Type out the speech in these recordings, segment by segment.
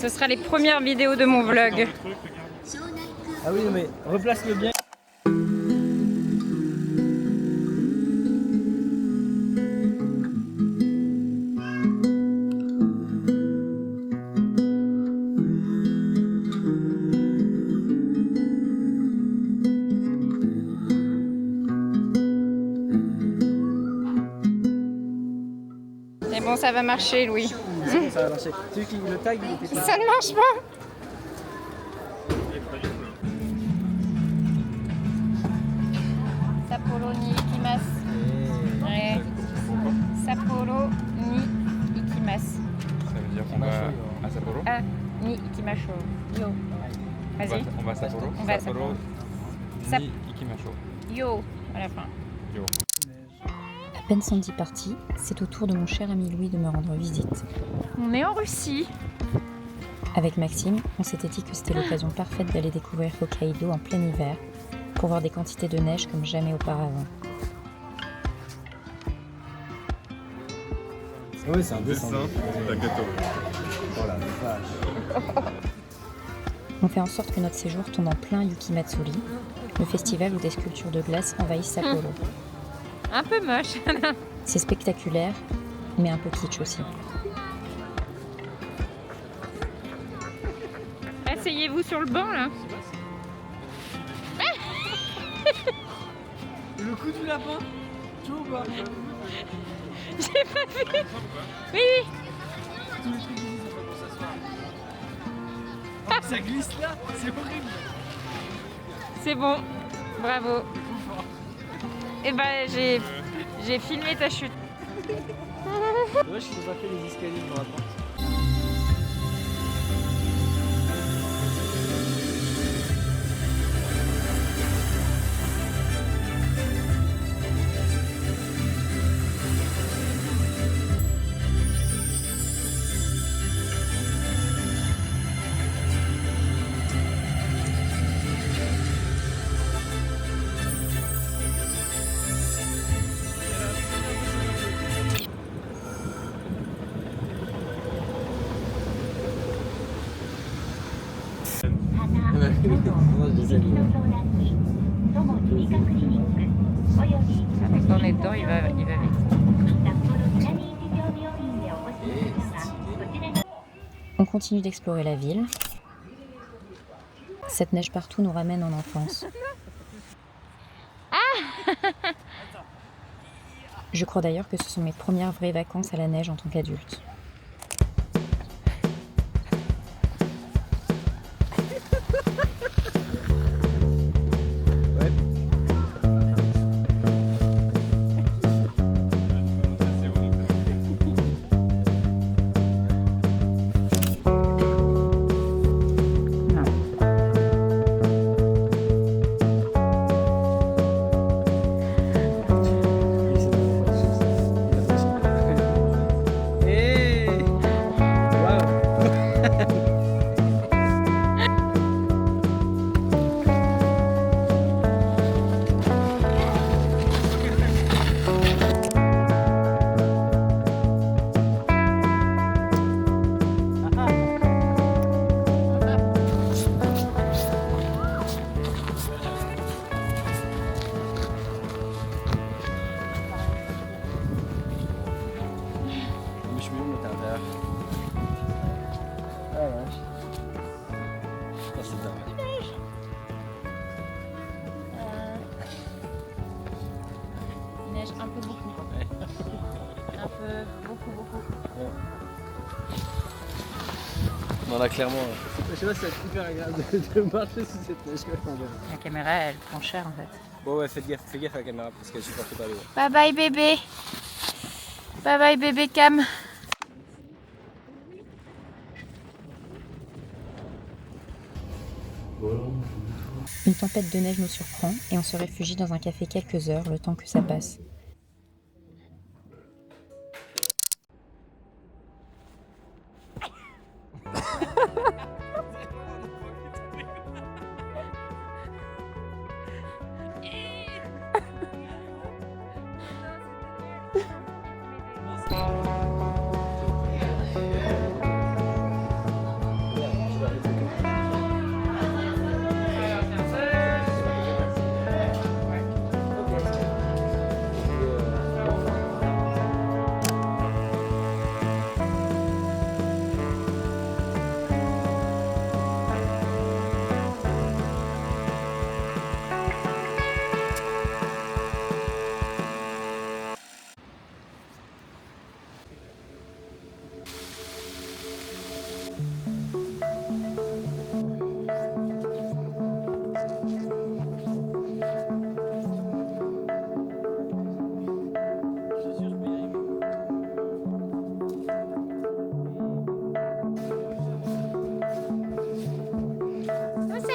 Ce sera les premières vidéos de mon vlog. Ah oui, mais replace-le bien. Mais bon, ça va marcher, Louis. C'est bon, ça va marcher. Tu sais que le tag, il était pas... Ça ne marche pas. Sapporo ni ikimasu. Ouais. Sapporo ni ikimasu. Ça veut dire qu'on va à Sapporo. Ah, ni ikimasho. Yo. Vas-y. On va à Sapporo. On va à Sapporo. Sap- Ni Ikimasho. Yo à la fin. Yo. À peine Sandy partie, c'est au tour de mon cher ami Louis de me rendre visite. On est en Russie. Avec Maxime, on s'était dit que c'était l'occasion parfaite d'aller découvrir Hokkaido en plein hiver pour voir des quantités de neige comme jamais auparavant. Oui, c'est un dessin. Takato. Voilà, vache. On fait en sorte que notre séjour tombe en plein Yukimatsuri, le festival où des sculptures de glace envahissent Sapporo. Un peu moche. C'est spectaculaire, mais un peu kitsch aussi. Asseyez-vous sur le banc là. Le coup du lapin. Tu vois ou pas? J'ai pas vu. Oui, oui. Tous les trucs ici, c'est pas pour s'asseoir. Ah, ça glisse là, c'est horrible. C'est bon. Bravo. Et ben j'ai filmé ta chute. Dommage qu'ils n'ont pas fait les escaliers pour attendre. Avec on est dedans, il va vite. On continue d'explorer la ville. Cette neige partout nous ramène en enfance. Je crois d'ailleurs que ce sont mes premières vraies vacances à la neige en tant qu'adulte. Il neige un peu beaucoup. Un peu beaucoup. Non, là, clairement. Je sais pas si c'est hyper agréable de marcher sous cette neige. La caméra elle prend cher en fait. Bon, ouais, fais gaffe à la caméra parce qu'elle supporte pas l'eau. Bye bye bébé. Bye bye bébé Cam. Une tempête de neige nous surprend et on se réfugie dans un café quelques heures le temps que ça passe.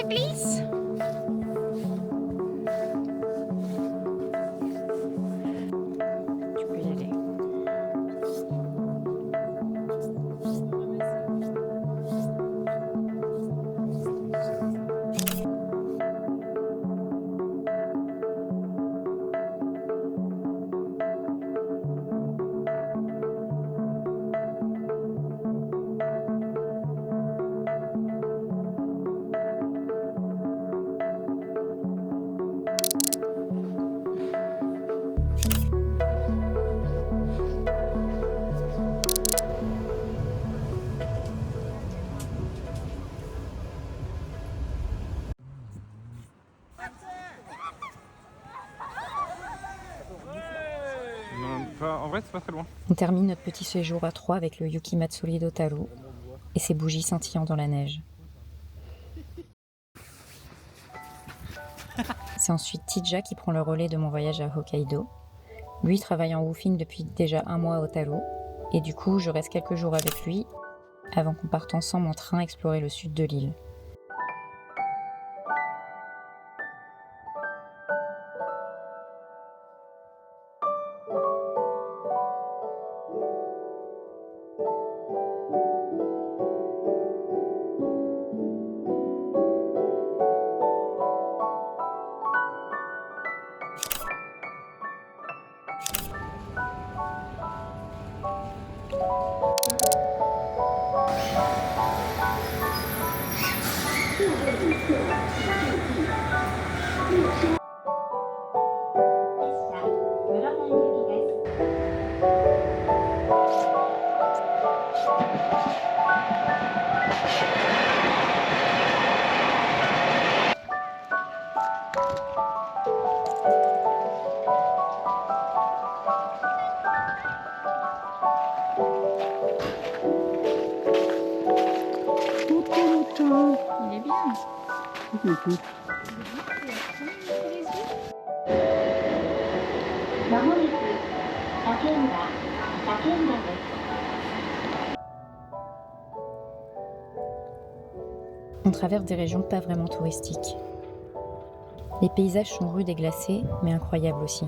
glisse. Tu peux y aller. Non, en vrai, c'est pas très loin. On termine notre petit séjour à 3 avec le Yuki Matsuri d'Otaru et ses bougies scintillant dans la neige. C'est ensuite Tija qui prend le relais de mon voyage à Hokkaido. Lui travaille en woofing depuis déjà 1 mois à Otaru, et du coup je reste quelques jours avec lui avant qu'on parte ensemble en train explorer le sud de l'île. Il est bien. On traverse des régions pas vraiment touristiques. Les paysages sont rudes et glacés, mais incroyables aussi.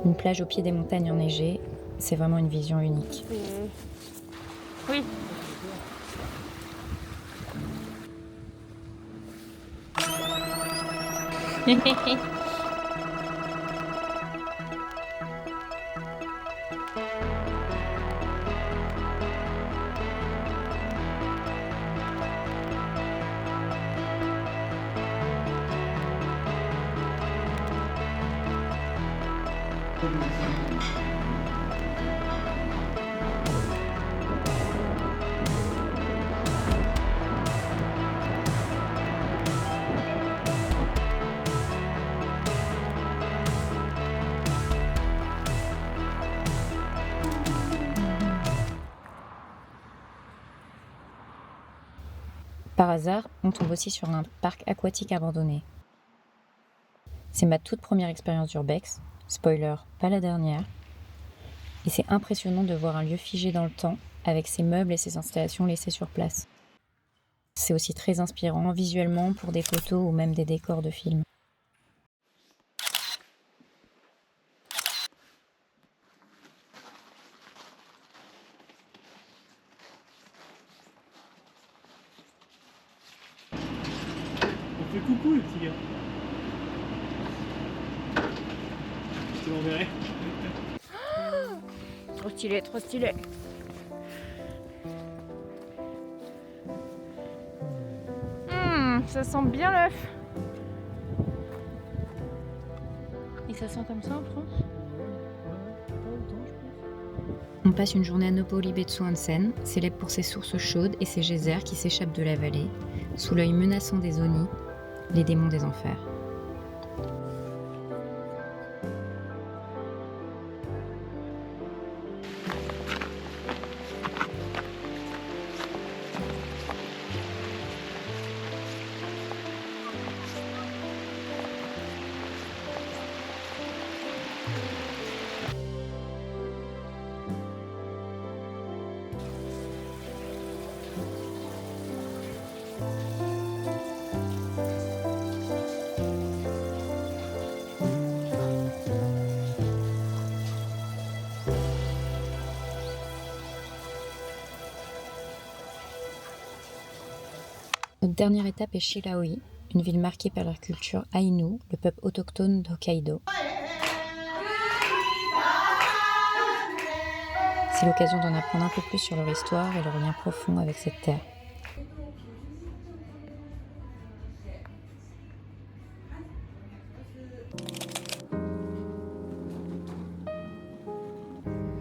Une plage au pied des montagnes enneigées, c'est vraiment une vision unique. Oui. Par hasard, on tombe aussi sur un parc aquatique abandonné. C'est ma toute première expérience d'urbex, spoiler, pas la dernière, et c'est impressionnant de voir un lieu figé dans le temps avec ses meubles et ses installations laissées sur place. C'est aussi très inspirant visuellement pour des photos ou même des décors de films. On fait coucou le petit gars. Je te l'enverrai. Trop stylé, trop stylé. Ça sent bien l'œuf. Et ça sent comme ça en France? On passe une journée à Noppo-Libetsu Onsen, célèbre pour ses sources chaudes et ses geysers qui s'échappent de la vallée, sous l'œil menaçant des Oni, les démons des enfers. Notre dernière étape est Shilaoi, une ville marquée par la culture Ainu, le peuple autochtone d'Hokkaido. C'est l'occasion d'en apprendre un peu plus sur leur histoire et leur lien profond avec cette terre.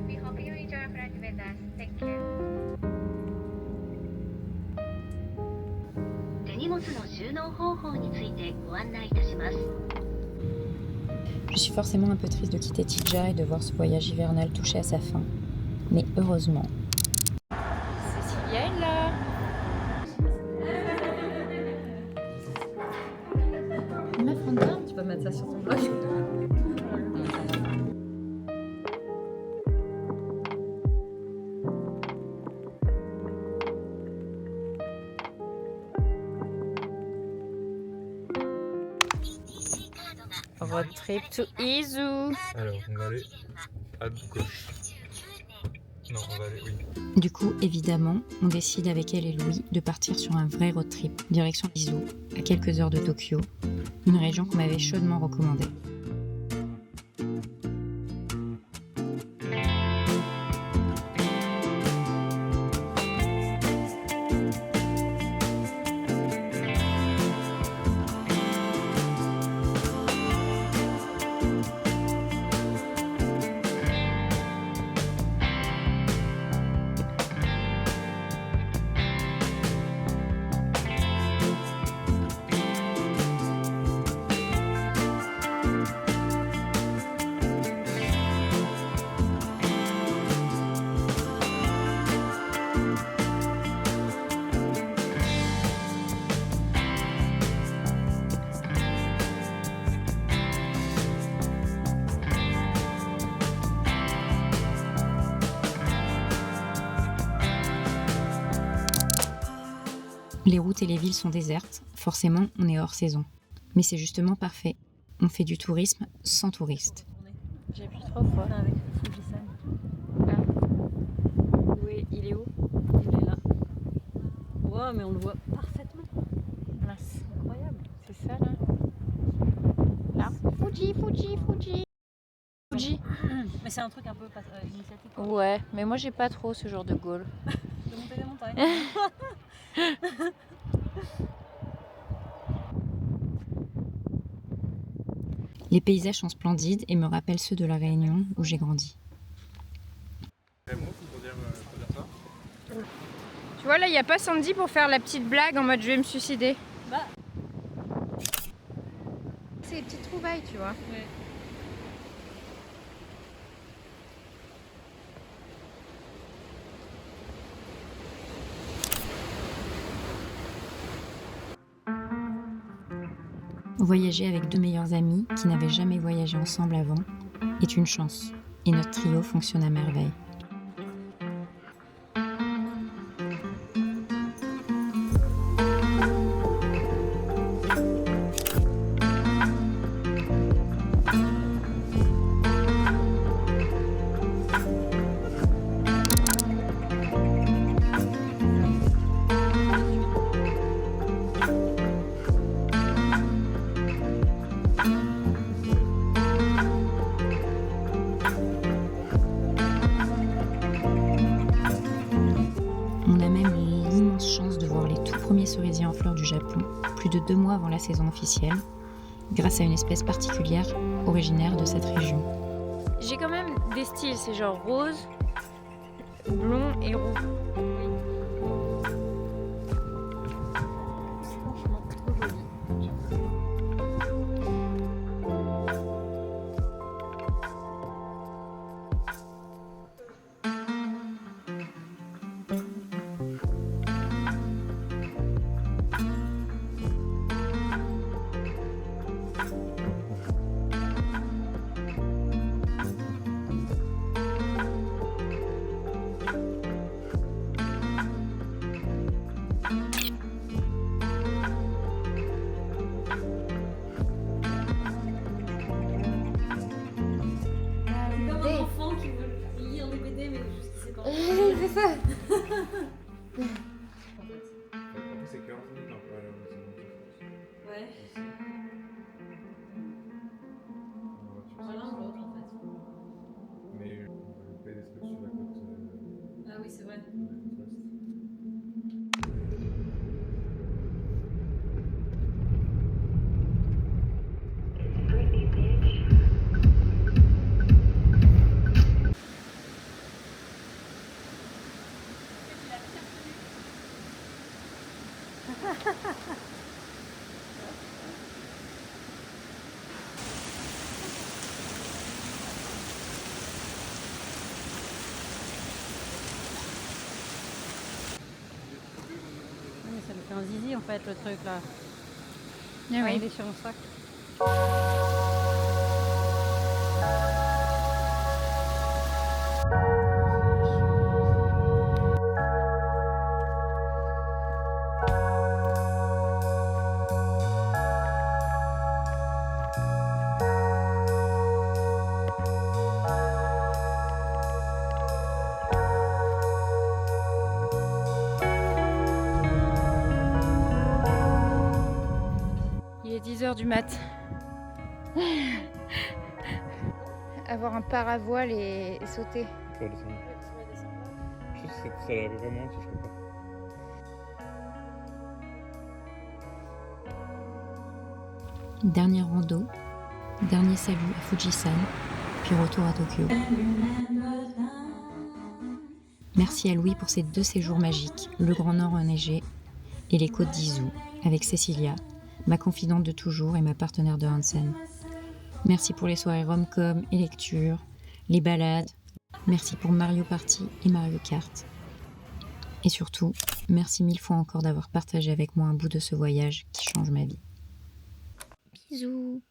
We hope you enjoy your flight with us. Thank you. 手荷物の収納方法についてご案内いたします。 Je suis forcément un peu triste de quitter Tija et de voir ce voyage hivernal toucher à sa fin. Mais heureusement. Cécilia est là. Ma Fanta, Tu vas mettre ça sur ton blog. Road trip to Izu. Alors, on va aller à gauche. Non, on va aller, oui. Du coup, évidemment, on décide avec elle et Louis de partir sur un vrai road trip, direction Izu, à quelques heures de Tokyo, une région qu'on m'avait chaudement recommandée. Les routes et les villes sont désertes, forcément on est hors saison. Mais c'est justement parfait. On fait du tourisme sans touristes. J'ai plus 3 fois. Avec Fujisan. Oui, il est où? Il est là. Ouais, mais on le voit parfaitement. Là, c'est Incroyable. c'est ça là. Là. Fuji. Fuji. Mais c'est un truc un peu initiatique. Quoi. Ouais, mais moi j'ai pas trop ce genre de goal. De monter des montagnes. Les paysages sont splendides et me rappellent ceux de la Réunion où j'ai grandi. C'est bon pour dire ça? Tu vois là, il y a pas Sandy pour faire la petite blague en mode je vais me suicider. Bah. C'est des petites trouvailles, tu vois. Ouais. Voyager avec deux meilleurs amis qui n'avaient jamais voyagé ensemble avant est une chance. Et notre trio fonctionne à merveille. On a même l'immense chance de voir les tout premiers cerisiers en fleurs du Japon, plus de 2 mois avant la saison officielle, grâce à une espèce particulière originaire de cette région. J'ai quand même des styles, c'est genre rose, blond et roux. Franchement, trop joli. En plus, c'est 40 minutes. Mais ça me fait un zizi en fait le truc là. Ah Il est sur un sac. Il est 10h du mat. Avoir un paravoile et sauter. Tu vas descendre. Je trouve que ça a l'air vraiment si je comprends. Dernière rando, dernier salut à Fujisan, puis retour à Tokyo. Merci à Louis pour ces 2 séjours magiques, le Grand Nord enneigé et les côtes d'Izu, avec Cécilia, ma confidente de toujours et ma partenaire de Hansen. Merci pour les soirées rom-com et lecture, les balades. Merci pour Mario Party et Mario Kart. Et surtout, merci 1000 fois encore d'avoir partagé avec moi un bout de ce voyage qui change ma vie. Bisous.